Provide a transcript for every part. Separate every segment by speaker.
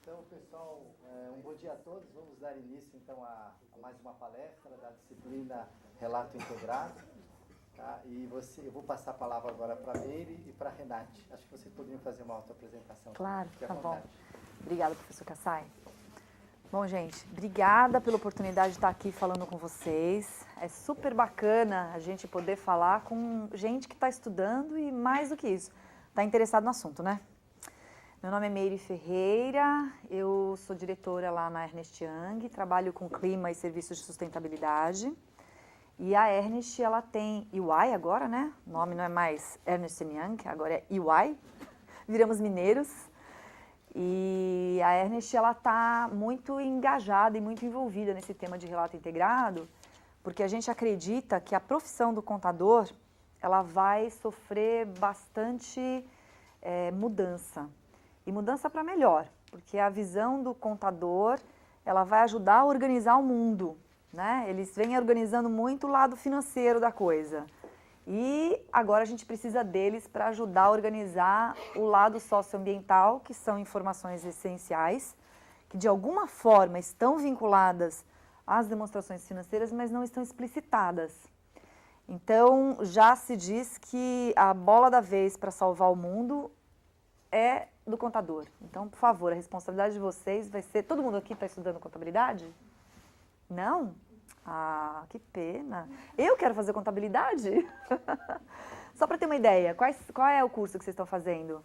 Speaker 1: Então, pessoal, um bom dia a todos. Vamos dar início, então, a mais uma palestra da disciplina Relato Integrado. Tá? E eu vou passar a palavra agora para a Meire e para a Renate. Acho que vocês poderiam fazer uma autoapresentação.
Speaker 2: Claro, tá bom. Obrigada, professor Kassai. Bom, gente, obrigada pela oportunidade de estar aqui falando com vocês. É super bacana a gente poder falar com gente que está estudando e, mais do que isso, está interessado no assunto, né? Meu nome é Meire Ferreira, eu sou diretora lá na Ernst Young, trabalho com clima e serviços de sustentabilidade. E a Ernst, ela tem EY agora, né? O nome não é mais Ernst Young, agora é EY. Viramos mineiros. E a Ernst, ela está muito engajada e muito envolvida nesse tema de relato integrado, porque a gente acredita que a profissão do contador, ela vai sofrer bastante mudança. E mudança para melhor, porque a visão do contador, ela vai ajudar a organizar o mundo, né? Eles vêm organizando muito o lado financeiro da coisa. E agora a gente precisa deles para ajudar a organizar o lado socioambiental, que são informações essenciais, que de alguma forma estão vinculadas às demonstrações financeiras, mas não estão explicitadas. Então, já se diz que a bola da vez para salvar o mundo é do contador. Então, por favor, a responsabilidade de vocês vai ser... Todo mundo aqui está estudando contabilidade? Não? Ah, que pena. Eu quero fazer contabilidade? Só para ter uma ideia, qual é o curso que vocês estão fazendo?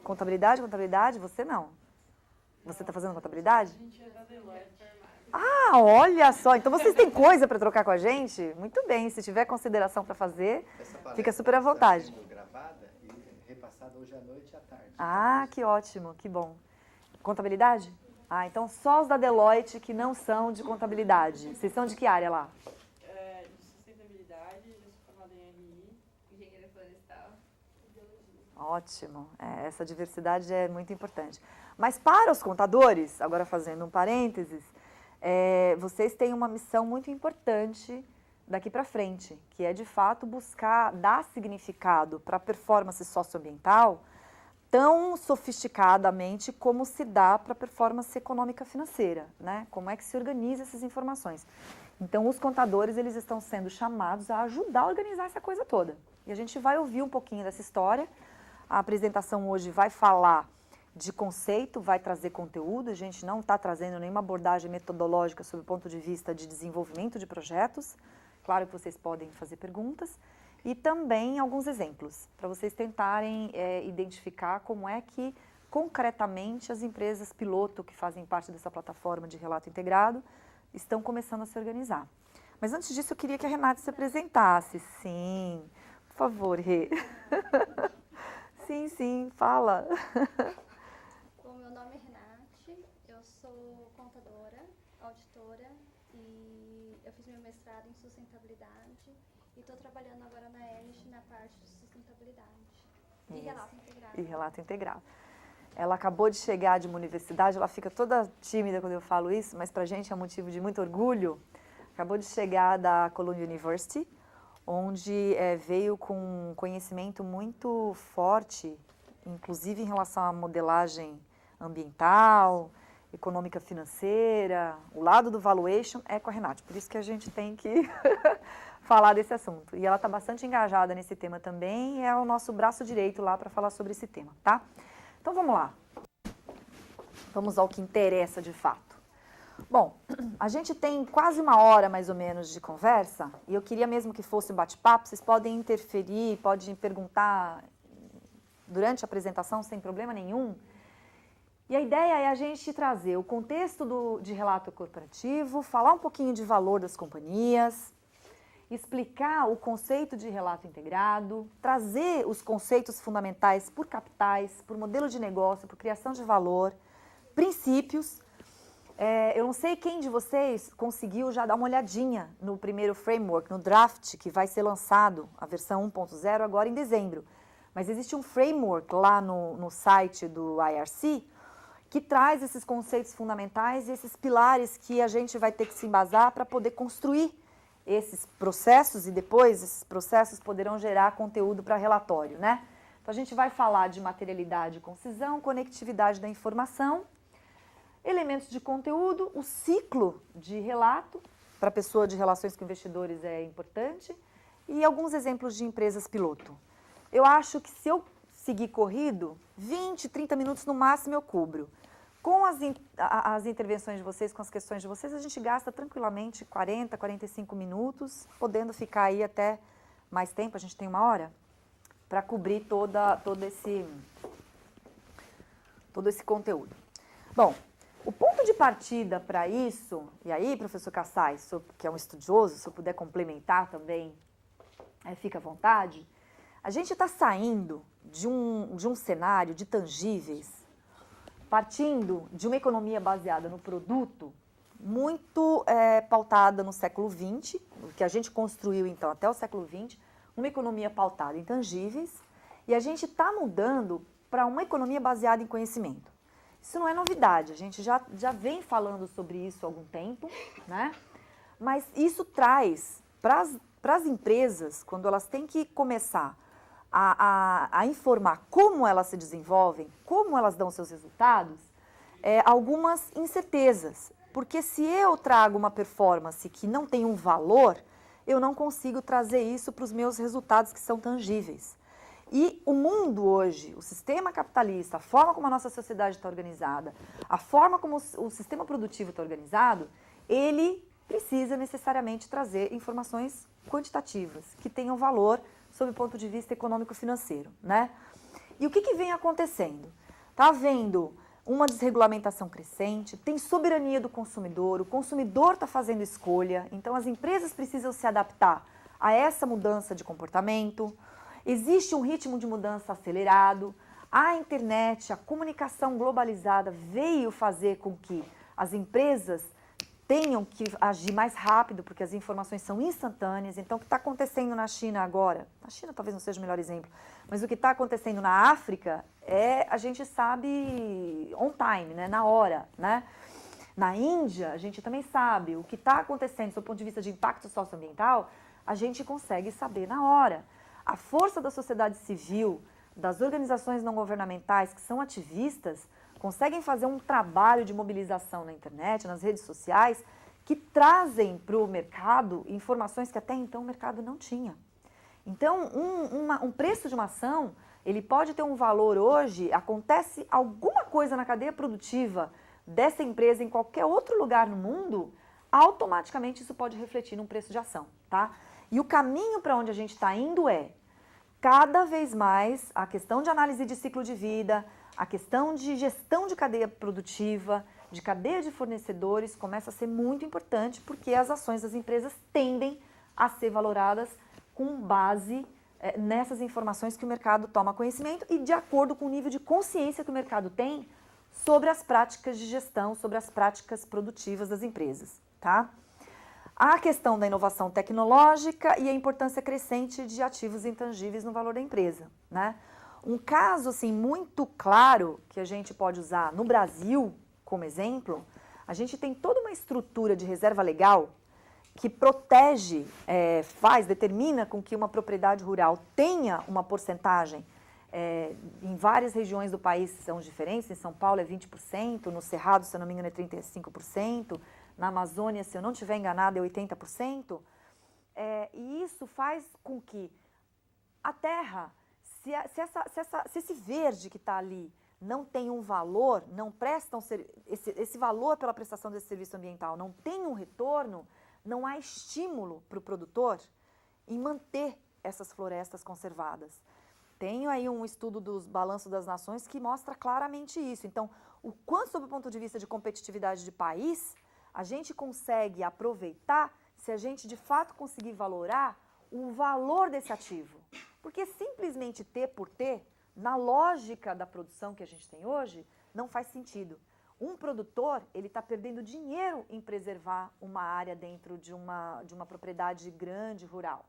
Speaker 2: Contabilidade, contabilidade? Você não. Você está fazendo contabilidade?
Speaker 3: A gente é da Deloitte.
Speaker 2: Ah, olha só. Então vocês têm coisa para trocar com a gente? Muito bem. Se tiver consideração para fazer, fica super à vontade.
Speaker 1: Está sendo gravada e repassada hoje à noite e à tarde.
Speaker 2: Ah, que ótimo, que bom. Contabilidade? Ah, então só os da Deloitte que não são de contabilidade. Vocês são de que área lá?
Speaker 3: De sustentabilidade, eu sou formada em RI, engenharia florestal e biologia.
Speaker 2: Ótimo. Essa diversidade é muito importante. Mas para os contadores, agora fazendo um parênteses, vocês têm uma missão muito importante daqui para frente, que é de fato buscar dar significado para a performance socioambiental tão sofisticadamente como se dá para a performance econômica financeira, né? Como é que se organiza essas informações. Então, os contadores, eles estão sendo chamados a ajudar a organizar essa coisa toda. E a gente vai ouvir um pouquinho dessa história. A apresentação hoje vai falar de conceito, vai trazer conteúdo. A gente não está trazendo nenhuma abordagem metodológica sob o ponto de vista de desenvolvimento de projetos. Claro que vocês podem fazer perguntas. E também alguns exemplos, para vocês tentarem identificar como é que, concretamente, as empresas piloto que fazem parte dessa plataforma de relato integrado estão começando a se organizar. Mas antes disso, eu queria que a Renata se apresentasse. Sim, por favor, Rê. Sim, fala.
Speaker 4: Bom, meu nome é Renate, eu sou contadora, auditora e eu fiz meu mestrado em sustentabilidade e estou trabalhando agora na Ernst na parte de sustentabilidade e relato integrado.
Speaker 2: E relato integrado. Ela acabou de chegar de uma universidade, ela fica toda tímida quando eu falo isso, mas para a gente é um motivo de muito orgulho. Acabou de chegar da Columbia University, onde veio com um conhecimento muito forte, inclusive em relação à modelagem ambiental, econômica financeira, o lado do valuation é com a Renate, por isso que a gente tem que falar desse assunto. E ela está bastante engajada nesse tema também, e é o nosso braço direito lá para falar sobre esse tema, tá? Então vamos lá. Vamos ao que interessa de fato. Bom, a gente tem quase uma hora mais ou menos de conversa, e eu queria mesmo que fosse um bate-papo, vocês podem interferir, podem perguntar durante a apresentação sem problema nenhum. E a ideia é a gente trazer o contexto de relato corporativo, falar um pouquinho de valor das companhias, explicar o conceito de relato integrado, trazer os conceitos fundamentais por capitais, por modelo de negócio, por criação de valor, princípios. Eu não sei quem de vocês conseguiu já dar uma olhadinha no primeiro framework, no draft, que vai ser lançado, a versão 1.0, agora em dezembro. Mas existe um framework lá no site do IRC que traz esses conceitos fundamentais e esses pilares que a gente vai ter que se embasar para poder construir esses processos e depois esses processos poderão gerar conteúdo para relatório, né? Então, a gente vai falar de materialidade e concisão, conectividade da informação, elementos de conteúdo, o ciclo de relato, para a pessoa de relações com investidores é importante, e alguns exemplos de empresas piloto. Eu acho que se eu seguir corrido, 20, 30 minutos no máximo eu cubro. Com as intervenções de vocês, com as questões de vocês, a gente gasta tranquilamente 40, 45 minutos, podendo ficar aí até mais tempo, a gente tem 1 hora, para cobrir todo esse conteúdo. Bom, o ponto de partida para isso, e aí, professor Kassai, que é um estudioso, se eu puder complementar também, fica à vontade, a gente está saindo de um cenário de tangíveis, partindo de uma economia baseada no produto, muito pautada no século XX, que a gente construiu então até o século XX, uma economia pautada em tangíveis, e a gente está mudando para uma economia baseada em conhecimento. Isso não é novidade, a gente já vem falando sobre isso há algum tempo, né? Mas isso traz para as empresas, quando elas têm que começar a informar como elas se desenvolvem, como elas dão seus resultados, algumas incertezas. Porque se eu trago uma performance que não tem um valor, eu não consigo trazer isso para os meus resultados que são tangíveis. E o mundo hoje, o sistema capitalista, a forma como a nossa sociedade está organizada, a forma como o sistema produtivo está organizado, ele precisa necessariamente trazer informações quantitativas, que tenham valor sob o ponto de vista econômico-financeiro, né? E o que vem acontecendo? Está havendo uma desregulamentação crescente, tem soberania do consumidor, o consumidor está fazendo escolha, então as empresas precisam se adaptar a essa mudança de comportamento, existe um ritmo de mudança acelerado, a internet, a comunicação globalizada veio fazer com que as empresas tenham que agir mais rápido, porque as informações são instantâneas. Então, o que está acontecendo na China agora, na China talvez não seja o melhor exemplo, mas o que está acontecendo na África a gente sabe on time, né, na hora, né? Na Índia, a gente também sabe o que está acontecendo do ponto de vista de impacto socioambiental, a gente consegue saber na hora. A força da sociedade civil, das organizações não governamentais que são ativistas, conseguem fazer um trabalho de mobilização na internet, nas redes sociais, que trazem para o mercado informações que até então o mercado não tinha. Então, um preço de uma ação, ele pode ter um valor hoje, acontece alguma coisa na cadeia produtiva dessa empresa em qualquer outro lugar no mundo, automaticamente isso pode refletir num preço de ação, tá? E o caminho para onde a gente está indo cada vez mais, a questão de análise de ciclo de vida, a questão de gestão de cadeia produtiva, de cadeia de fornecedores, começa a ser muito importante, porque as ações das empresas tendem a ser valoradas com base nessas informações que o mercado toma conhecimento e de acordo com o nível de consciência que o mercado tem sobre as práticas de gestão, sobre as práticas produtivas das empresas, tá? A questão da inovação tecnológica e a importância crescente de ativos intangíveis no valor da empresa, né? Um caso assim, muito claro que a gente pode usar no Brasil como exemplo, a gente tem toda uma estrutura de reserva legal que protege, determina com que uma propriedade rural tenha uma porcentagem, em várias regiões do país são diferentes, em São Paulo é 20%, no Cerrado, se eu não me engano, é 35%, na Amazônia, se eu não estiver enganada, é 80%, e isso faz com que a terra, se esse verde que está ali não tem um valor, não prestam esse valor pela prestação desse serviço ambiental, não tem um retorno, não há estímulo para o produtor em manter essas florestas conservadas. Tenho aí um estudo dos Balanços das Nações que mostra claramente isso. Então, o quanto, sob o ponto de vista de competitividade de país, a gente consegue aproveitar se a gente, de fato, conseguir valorar o valor desse ativo. Porque simplesmente ter por ter, na lógica da produção que a gente tem hoje, não faz sentido. Um produtor, ele está perdendo dinheiro em preservar uma área dentro de uma propriedade grande, rural.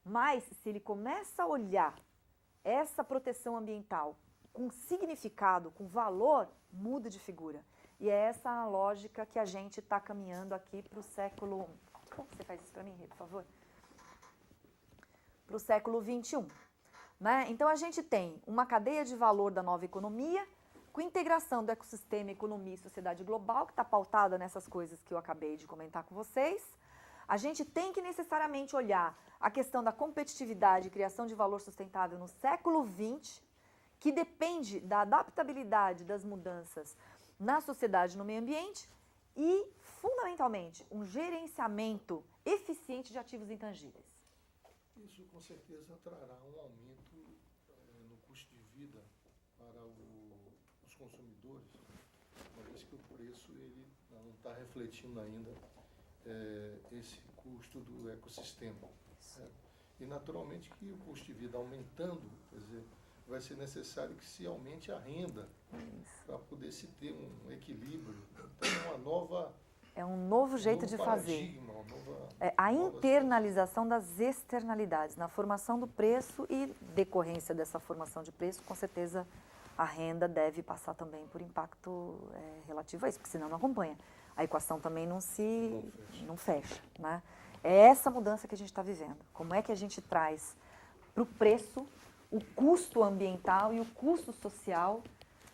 Speaker 2: Mas, se ele começa a olhar essa proteção ambiental com significado, com valor, muda de figura. E é essa a lógica que a gente está caminhando aqui para o século... Como você faz isso para mim, Rê, por favor? Para o século XXI. né? Então, a gente tem uma cadeia de valor da nova economia, com integração do ecossistema, economia e sociedade global, que está pautada nessas coisas que eu acabei de comentar com vocês. A gente tem que necessariamente olhar a questão da competitividade e criação de valor sustentável no século XX, que depende da adaptabilidade das mudanças na sociedade e no meio ambiente e, fundamentalmente, um gerenciamento eficiente de ativos intangíveis.
Speaker 5: Isso com certeza trará um aumento no custo de vida para os consumidores, uma vez que o preço ele não está refletindo ainda esse custo do ecossistema. E naturalmente que o custo de vida aumentando, quer dizer, vai ser necessário que se aumente a renda para poder se ter um equilíbrio. Então, uma nova...
Speaker 2: É um novo jeito de fazer. A internalização das externalidades na formação do preço e decorrência dessa formação de preço, com certeza a renda deve passar também por impacto relativo a isso, porque senão não acompanha. A equação também não fecha, né? É essa mudança que a gente está vivendo. Como é que a gente traz para o preço o custo ambiental e o custo social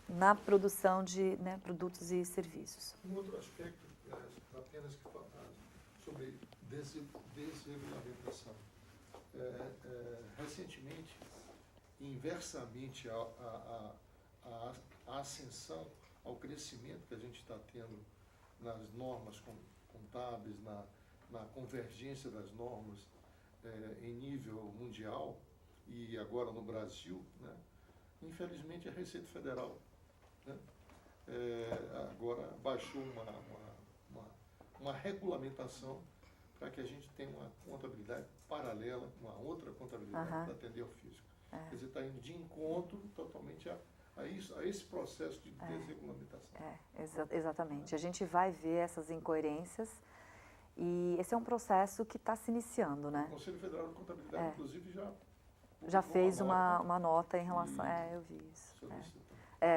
Speaker 2: na produção de produtos e serviços?
Speaker 5: Um outro aspecto, apenas que falar sobre desregulamentação. Recentemente, inversamente à ascensão, ao crescimento que a gente está tendo nas normas contábeis, na convergência das normas em nível mundial e agora no Brasil, né? Infelizmente a Receita Federal, né? Agora baixou uma regulamentação para que a gente tenha uma contabilidade paralela, uma outra contabilidade para atender ao fisco. Quer dizer, está indo de encontro totalmente a esse processo de desregulamentação.
Speaker 2: Exatamente. A gente vai ver essas incoerências e esse é um processo que está se iniciando, né?
Speaker 5: O Conselho Federal de Contabilidade, inclusive,
Speaker 2: já fez uma nota em relação... eu vi isso.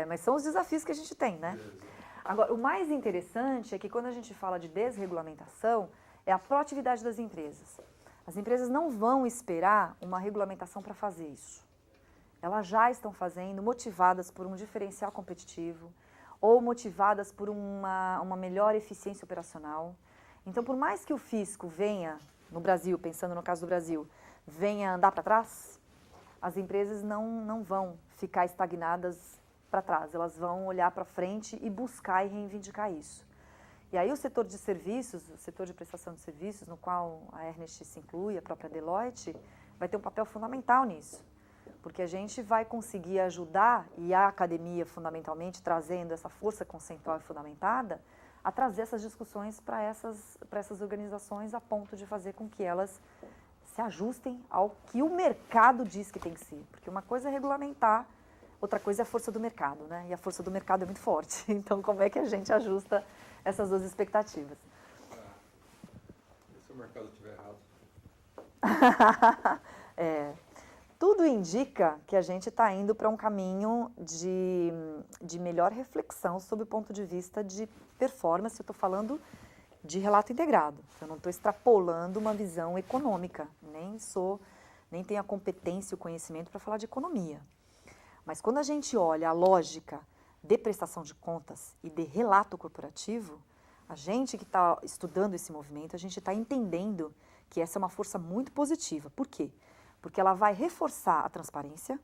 Speaker 2: Mas são os desafios que a gente tem, né? Agora, o mais interessante é que quando a gente fala de desregulamentação, é a proatividade das empresas. As empresas não vão esperar uma regulamentação para fazer isso. Elas já estão fazendo, motivadas por um diferencial competitivo ou motivadas por uma melhor eficiência operacional. Então, por mais que o fisco venha, no Brasil, pensando no caso do Brasil, venha andar para trás, as empresas não vão ficar estagnadas para trás, elas vão olhar para frente e buscar e reivindicar isso. E aí o setor de serviços, o setor de prestação de serviços, no qual a Ernest se inclui, a própria Deloitte, vai ter um papel fundamental nisso. Porque a gente vai conseguir ajudar, e a academia fundamentalmente trazendo essa força conceitual e fundamentada, a trazer essas discussões para essas organizações a ponto de fazer com que elas se ajustem ao que o mercado diz que tem que ser. Porque uma coisa é regulamentar, outra coisa é a força do mercado, né? E a força do mercado é muito forte. Então, como é que a gente ajusta essas duas expectativas?
Speaker 5: E se o mercado estiver errado?
Speaker 2: Tudo indica que a gente está indo para um caminho de melhor reflexão sob o ponto de vista de performance. Eu estou falando de relato integrado. Eu não estou extrapolando uma visão econômica, nem tenho a competência e o conhecimento para falar de economia. Mas quando a gente olha a lógica de prestação de contas e de relato corporativo, a gente que está estudando esse movimento, a gente está entendendo que essa é uma força muito positiva. Por quê? Porque ela vai reforçar a transparência,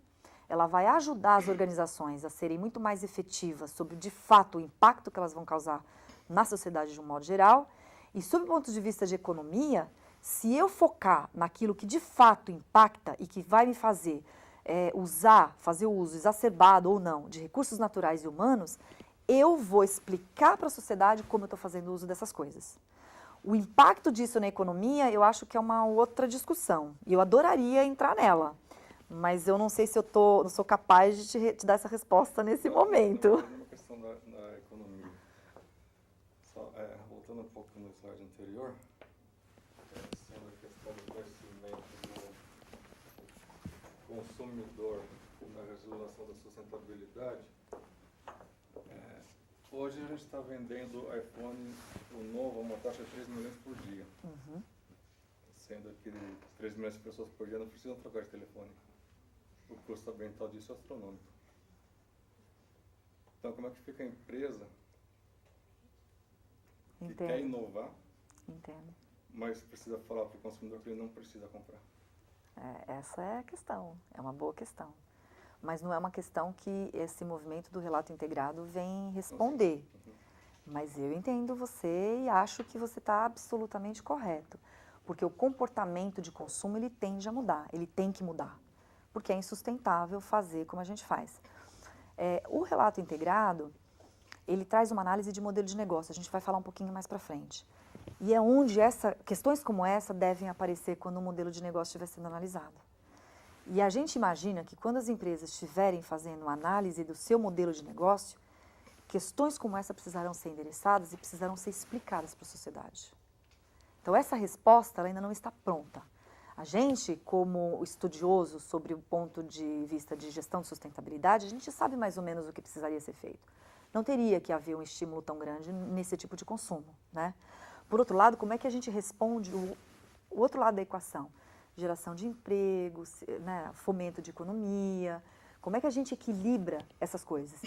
Speaker 2: ela vai ajudar as organizações a serem muito mais efetivas sobre, de fato, o impacto que elas vão causar na sociedade de um modo geral. E, sob o ponto de vista de economia, se eu focar naquilo que de fato impacta e que vai me fazer fazer o uso exacerbado ou não de recursos naturais e humanos, eu vou explicar para a sociedade como eu estou fazendo uso dessas coisas. O impacto disso na economia, eu acho que é uma outra discussão. E eu adoraria entrar nela. Mas eu não sei se não sou capaz de te dar essa resposta nesse momento.
Speaker 6: Uma questão da economia. Voltando um pouco no slide anterior, sendo a questão do conhecimento do consumidor na resolução da sustentabilidade, hoje a gente está vendendo iPhone, o novo, a uma taxa de 3 milhões por dia. Sendo que 3 milhões de pessoas por dia não precisam trocar de telefone. o custo ambiental disso é astronômico. Então, como é que fica a empresa que quer inovar,
Speaker 2: Entendo.
Speaker 6: mas precisa falar para o consumidor que ele não precisa comprar?
Speaker 2: Essa é a questão, é uma boa questão. Mas não é uma questão que esse movimento do relato integrado vem responder. Mas eu entendo você e acho que você está absolutamente correto. Porque o comportamento de consumo, ele tende a mudar, ele tem que mudar. Porque é insustentável fazer como a gente faz. O relato integrado, ele traz uma análise de modelo de negócio, a gente vai falar um pouquinho mais para frente. E é onde questões como essa devem aparecer quando o modelo de negócio estiver sendo analisado. E a gente imagina que quando as empresas estiverem fazendo análise do seu modelo de negócio, questões como essa precisarão ser endereçadas e precisarão ser explicadas para a sociedade. Então, essa resposta ela ainda não está pronta. A gente, como estudioso sobre o ponto de vista de gestão de sustentabilidade, a gente sabe mais ou menos o que precisaria ser feito. Não teria que haver um estímulo tão grande nesse tipo de consumo, né? Por outro lado, como é que a gente responde o outro lado da equação? Geração de empregos, né? Fomento de economia, como é que a gente equilibra essas coisas?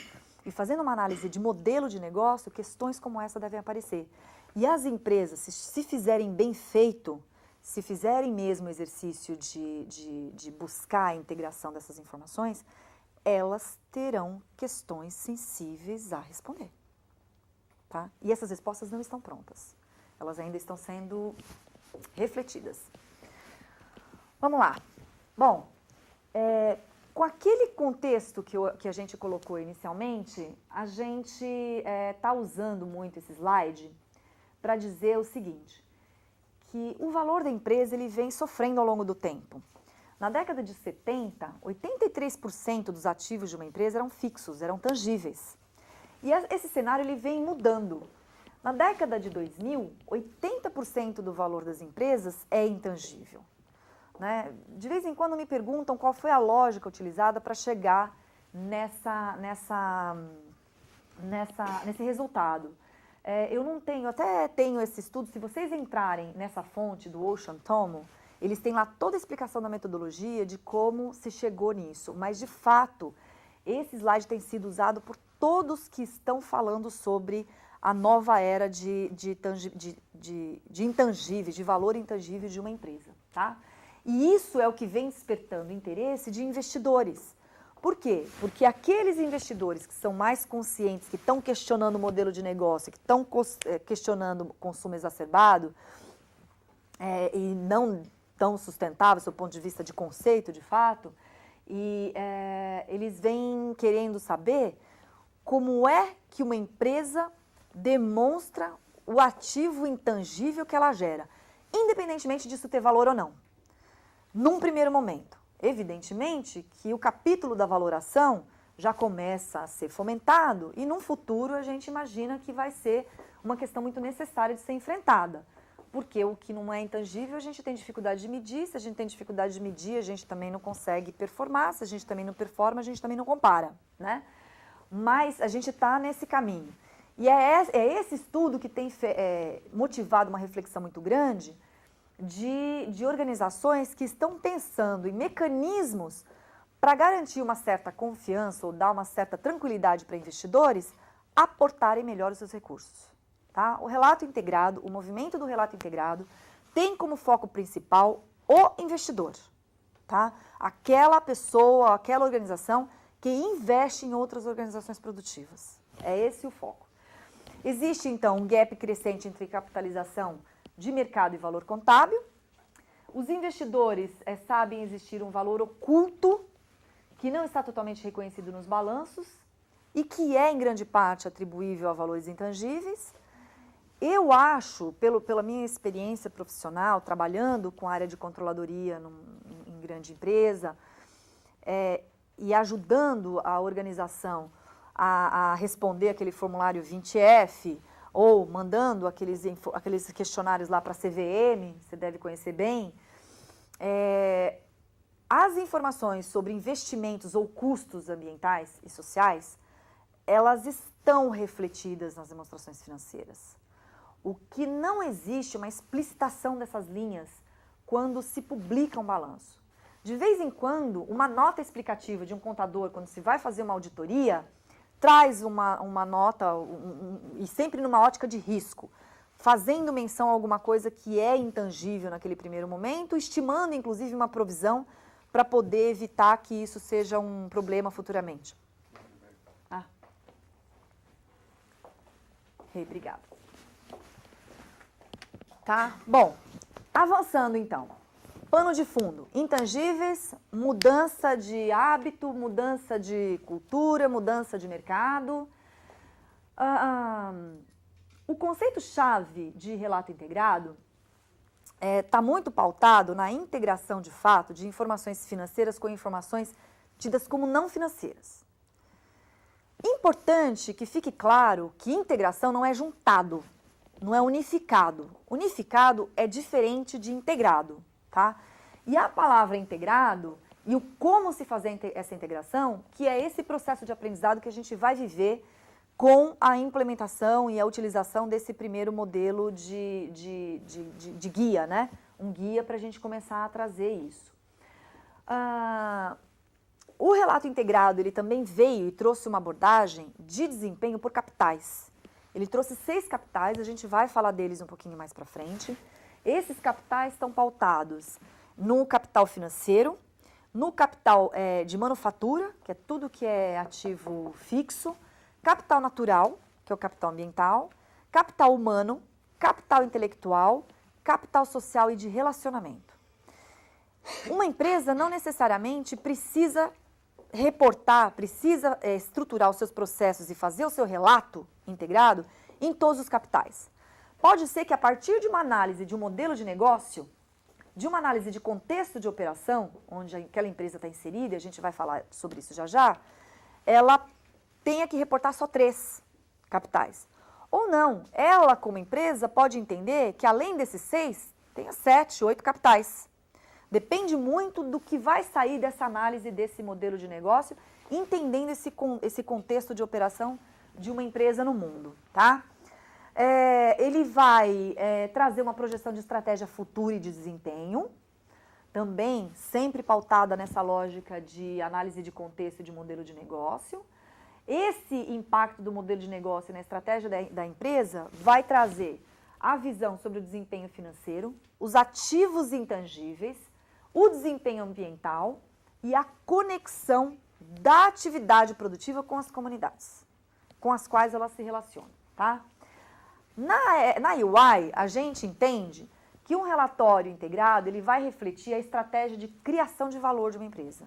Speaker 2: E fazendo uma análise de modelo de negócio, questões como essa devem aparecer. E as empresas, se fizerem bem feito, se fizerem mesmo o exercício de buscar a integração dessas informações, elas terão questões sensíveis a responder. Tá? E essas respostas não estão prontas. Elas ainda estão sendo refletidas. Vamos lá. Bom, com aquele contexto que a gente colocou inicialmente, a gente está usando muito esse slide para dizer o seguinte, que o valor da empresa ele vem sofrendo ao longo do tempo. Na década de 70, 83% dos ativos de uma empresa eram fixos, eram tangíveis. E esse cenário ele vem mudando. Na década de 2000, 80% do valor das empresas é intangível. Né? De vez em quando me perguntam qual foi a lógica utilizada para chegar nesse resultado. Eu não tenho, até tenho esse estudo, se vocês entrarem nessa fonte do Ocean Tomo, eles têm lá toda a explicação da metodologia de como se chegou nisso. Mas, de fato, esse slide tem sido usado por todos que estão falando sobre a nova era de intangíveis, de valor intangível de uma empresa. Tá? E isso é o que vem despertando interesse de investidores. Por quê? Porque aqueles investidores que são mais conscientes, que estão questionando o modelo de negócio, que estão questionando o consumo exacerbado e não tão sustentável, do seu ponto de vista de conceito, de fato, e eles vêm querendo saber como é que uma empresa demonstra o ativo intangível que ela gera, independentemente disso ter valor ou não. Num primeiro momento, evidentemente que o capítulo da valoração já começa a ser fomentado e num futuro a gente imagina que vai ser uma questão muito necessária de ser enfrentada. Porque o que não é intangível a gente tem dificuldade de medir, se a gente tem dificuldade de medir a gente também não consegue performar, se a gente também não performa a gente também não compara, né? Mas a gente está nesse caminho. E é esse estudo que tem motivado uma reflexão muito grande de organizações que estão pensando em mecanismos para garantir uma certa confiança ou dar uma certa tranquilidade para investidores aportarem melhor os seus recursos. Tá? O relato integrado, o movimento do relato integrado tem como foco principal o investidor. Tá? Aquela pessoa, aquela organização que investe em outras organizações produtivas. É esse o foco. Existe, então, um gap crescente entre capitalização de mercado e valor contábil. Os investidores sabem existir um valor oculto que não está totalmente reconhecido nos balanços e que é, em grande parte, atribuível a valores intangíveis. Eu acho, pela minha experiência profissional, trabalhando com a área de controladoria em grande empresa e ajudando a organização a responder aquele formulário 20F, ou mandando aqueles questionários lá para a CVM, você deve conhecer bem, as informações sobre investimentos ou custos ambientais e sociais, elas estão refletidas nas demonstrações financeiras. O que não existe é uma explicitação dessas linhas quando se publica um balanço. De vez em quando, uma nota explicativa de um contador, quando se vai fazer uma auditoria, traz uma nota, e sempre numa ótica de risco, fazendo menção a alguma coisa que é intangível naquele primeiro momento, estimando, inclusive, uma provisão para poder evitar que isso seja um problema futuramente. Obrigada. Tá? Bom, avançando então. Pano de fundo, intangíveis, mudança de hábito, mudança de cultura, mudança de mercado. O conceito-chave de relato integrado está muito pautado na integração de fato de informações financeiras com informações tidas como não financeiras. Importante que fique claro que integração não é juntado, não é unificado. Unificado é diferente de integrado, tá? E a palavra integrado e o como se fazer essa integração, que é esse processo de aprendizado que a gente vai viver com a implementação e a utilização desse primeiro modelo de guia, né? Um guia para a gente começar a trazer isso. O relato integrado, ele também veio e trouxe uma abordagem de desempenho por capitais. Ele trouxe 6 capitais, a gente vai falar deles um pouquinho mais para frente. Esses capitais estão pautados no capital financeiro, no capital de manufatura, que é tudo que é ativo fixo, capital natural, que é o capital ambiental, capital humano, capital intelectual, capital social e de relacionamento. Uma empresa não necessariamente precisa reportar, precisa estruturar os seus processos e fazer o seu relato integrado em todos os capitais. Pode ser que a partir de uma análise de um modelo de negócio, de uma análise de contexto de operação, onde aquela empresa está inserida, e a gente vai falar sobre isso já já, ela tenha que reportar só 3 capitais. Ou não, ela como empresa pode entender que além desses 6, tenha 7, 8 capitais. Depende muito do que vai sair dessa análise desse modelo de negócio, entendendo esse contexto de operação de uma empresa no mundo, tá? Ele vai trazer uma projeção de estratégia futura e de desempenho, também sempre pautada nessa lógica de análise de contexto e de modelo de negócio. Esse impacto do modelo de negócio na estratégia da empresa vai trazer a visão sobre o desempenho financeiro, os ativos intangíveis, o desempenho ambiental e a conexão da atividade produtiva com as comunidades, com as quais ela se relaciona, tá? Na UI, a gente entende que um relatório integrado ele vai refletir a estratégia de criação de valor de uma empresa.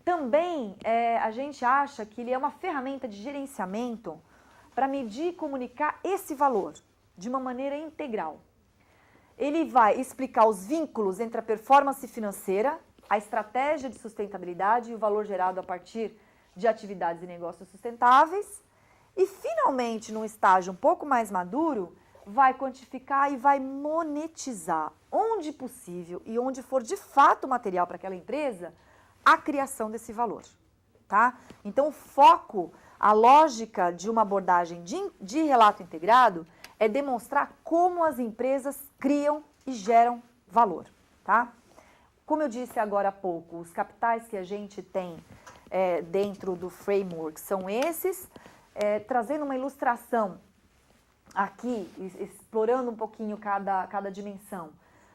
Speaker 2: Também a gente acha que ele é uma ferramenta de gerenciamento para medir e comunicar esse valor de uma maneira integral. Ele vai explicar os vínculos entre a performance financeira, a estratégia de sustentabilidade e o valor gerado a partir de atividades e negócios sustentáveis. E, finalmente, num estágio um pouco mais maduro, vai quantificar e vai monetizar, onde possível e onde for de fato material para aquela empresa, a criação desse valor, tá? Então, o foco, a lógica de uma abordagem de relato integrado é demonstrar como as empresas criam e geram valor, tá? Como eu disse agora há pouco, os capitais que a gente tem dentro do framework são esses, trazendo uma ilustração aqui, explorando um pouquinho cada dimensão.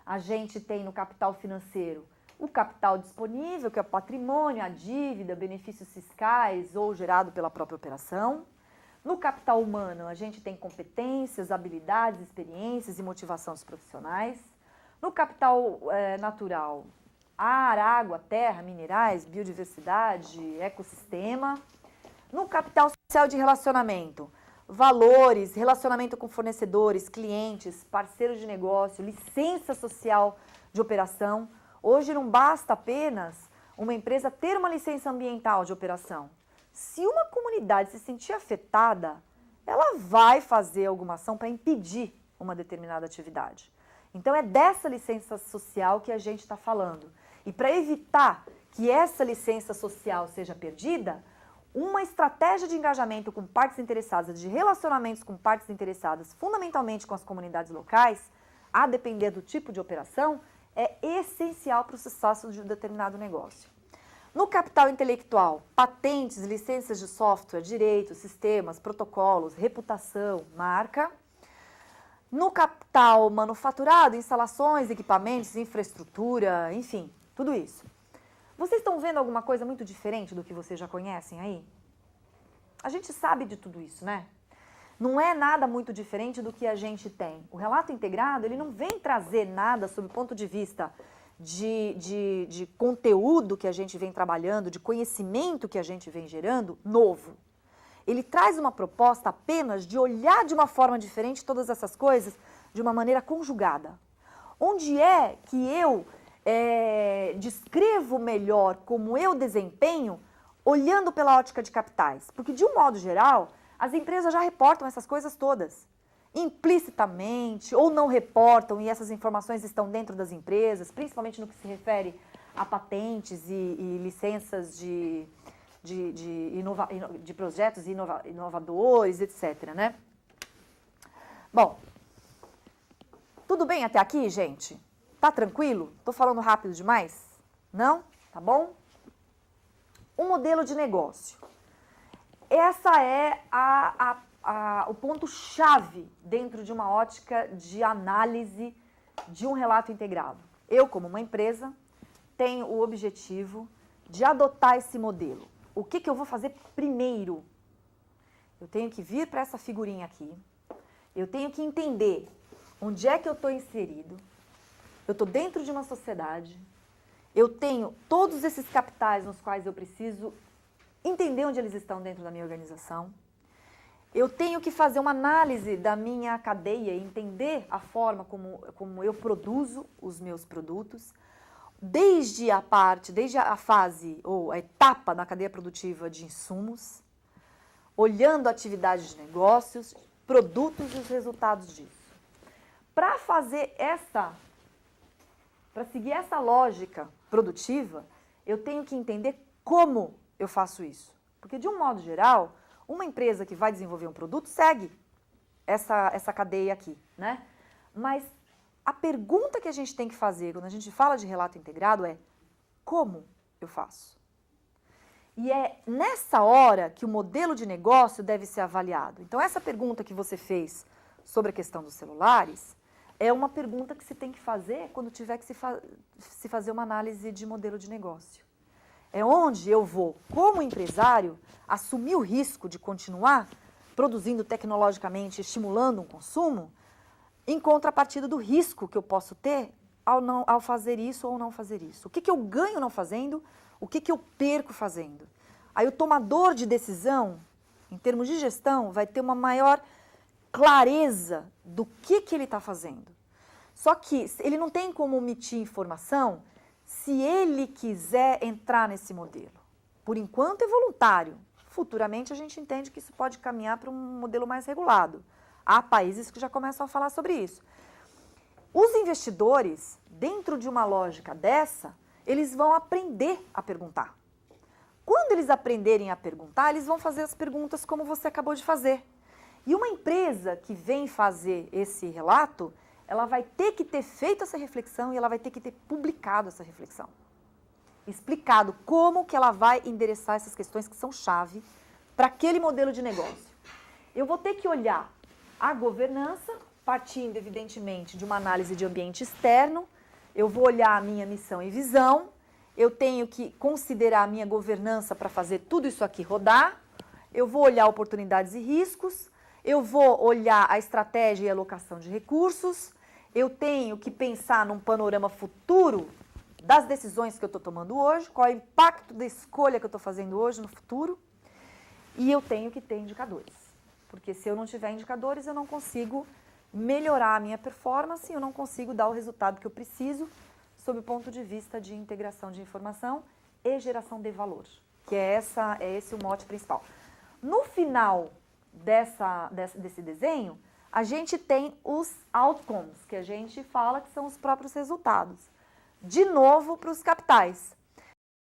Speaker 2: A gente tem no capital financeiro o capital disponível, que é o patrimônio, a dívida, benefícios fiscais ou gerado pela própria operação. No capital humano, a gente tem competências, habilidades, experiências e motivação dos profissionais. No capital natural, ar, água, terra, minerais, biodiversidade, ecossistema. No capital social de relacionamento, valores, relacionamento com fornecedores, clientes, parceiros de negócio, licença social de operação. Hoje não basta apenas uma empresa ter uma licença ambiental de operação. Se uma comunidade se sentir afetada, ela vai fazer alguma ação para impedir uma determinada atividade. Então, é dessa licença social que a gente está falando. E para evitar que essa licença social seja perdida, uma estratégia de engajamento com partes interessadas, de relacionamentos com partes interessadas, fundamentalmente com as comunidades locais, a depender do tipo de operação, é essencial para o sucesso de um determinado negócio. No capital intelectual, patentes, licenças de software, direitos, sistemas, protocolos, reputação, marca. No capital manufaturado, instalações, equipamentos, infraestrutura, enfim, tudo isso. Vocês estão vendo alguma coisa muito diferente do que vocês já conhecem aí? A gente sabe de tudo isso, né? Não é nada muito diferente do que a gente tem. O relato integrado, ele não vem trazer nada sob o ponto de vista de conteúdo que a gente vem trabalhando, de conhecimento que a gente vem gerando, novo. Ele traz uma proposta apenas de olhar de uma forma diferente todas essas coisas de uma maneira conjugada. Onde é que eu descrevo melhor como eu desempenho olhando pela ótica de capitais? Porque, de um modo geral, as empresas já reportam essas coisas todas. Implicitamente ou não reportam e essas informações estão dentro das empresas, principalmente no que se refere a patentes e licenças de projetos inovadores, etc. Né? Bom, tudo bem até aqui, gente? Tá tranquilo? Tô falando rápido demais? Não? Tá bom? Um modelo de negócio. Essa é o ponto-chave dentro de uma ótica de análise de um relato integrado. Eu, como uma empresa, tenho o objetivo de adotar esse modelo. O que eu vou fazer primeiro? Eu tenho que vir para essa figurinha aqui, eu tenho que entender onde é que eu estou inserido, eu estou dentro de uma sociedade, eu tenho todos esses capitais nos quais eu preciso entender onde eles estão dentro da minha organização, eu tenho que fazer uma análise da minha cadeia, entender a forma como eu produzo os meus produtos, desde a fase ou a etapa da cadeia produtiva de insumos, olhando a atividade de negócios, produtos e os resultados disso. Para seguir essa lógica produtiva, eu tenho que entender como eu faço isso. Porque, de um modo geral, uma empresa que vai desenvolver um produto segue essa cadeia aqui, né? Mas a pergunta que a gente tem que fazer quando a gente fala de relato integrado é: como eu faço? E é nessa hora que o modelo de negócio deve ser avaliado. Então, essa pergunta que você fez sobre a questão dos celulares é uma pergunta que se tem que fazer quando tiver que se fazer uma análise de modelo de negócio. É onde eu vou, como empresário, assumir o risco de continuar produzindo tecnologicamente, estimulando um consumo, em contrapartida do risco que eu posso ter ao fazer isso ou não fazer isso. O que eu ganho não fazendo, o que eu perco fazendo. Aí o tomador de decisão, em termos de gestão, vai ter uma maior clareza do que ele está fazendo. Só que ele não tem como omitir informação se ele quiser entrar nesse modelo. Por enquanto é voluntário. Futuramente a gente entende que isso pode caminhar para um modelo mais regulado. Há países que já começam a falar sobre isso. Os investidores, dentro de uma lógica dessa, eles vão aprender a perguntar. Quando eles aprenderem a perguntar, eles vão fazer as perguntas como você acabou de fazer. E uma empresa que vem fazer esse relato, ela vai ter que ter feito essa reflexão e ela vai ter que ter publicado essa reflexão. Explicado como que ela vai endereçar essas questões que são chave para aquele modelo de negócio. Eu vou ter que olhar a governança, partindo, evidentemente, de uma análise de ambiente externo. Eu vou olhar a minha missão e visão. Eu tenho que considerar a minha governança para fazer tudo isso aqui rodar. Eu vou olhar oportunidades e riscos. Eu vou olhar a estratégia e a alocação de recursos. Eu tenho que pensar num panorama futuro das decisões que eu estou tomando hoje, qual é o impacto da escolha que eu estou fazendo hoje no futuro. E eu tenho que ter indicadores. Porque se eu não tiver indicadores, eu não consigo melhorar a minha performance, eu não consigo dar o resultado que eu preciso sob o ponto de vista de integração de informação e geração de valor, que é esse o mote principal. No final desse desenho, a gente tem os outcomes, que a gente fala que são os próprios resultados. De novo, para os capitais.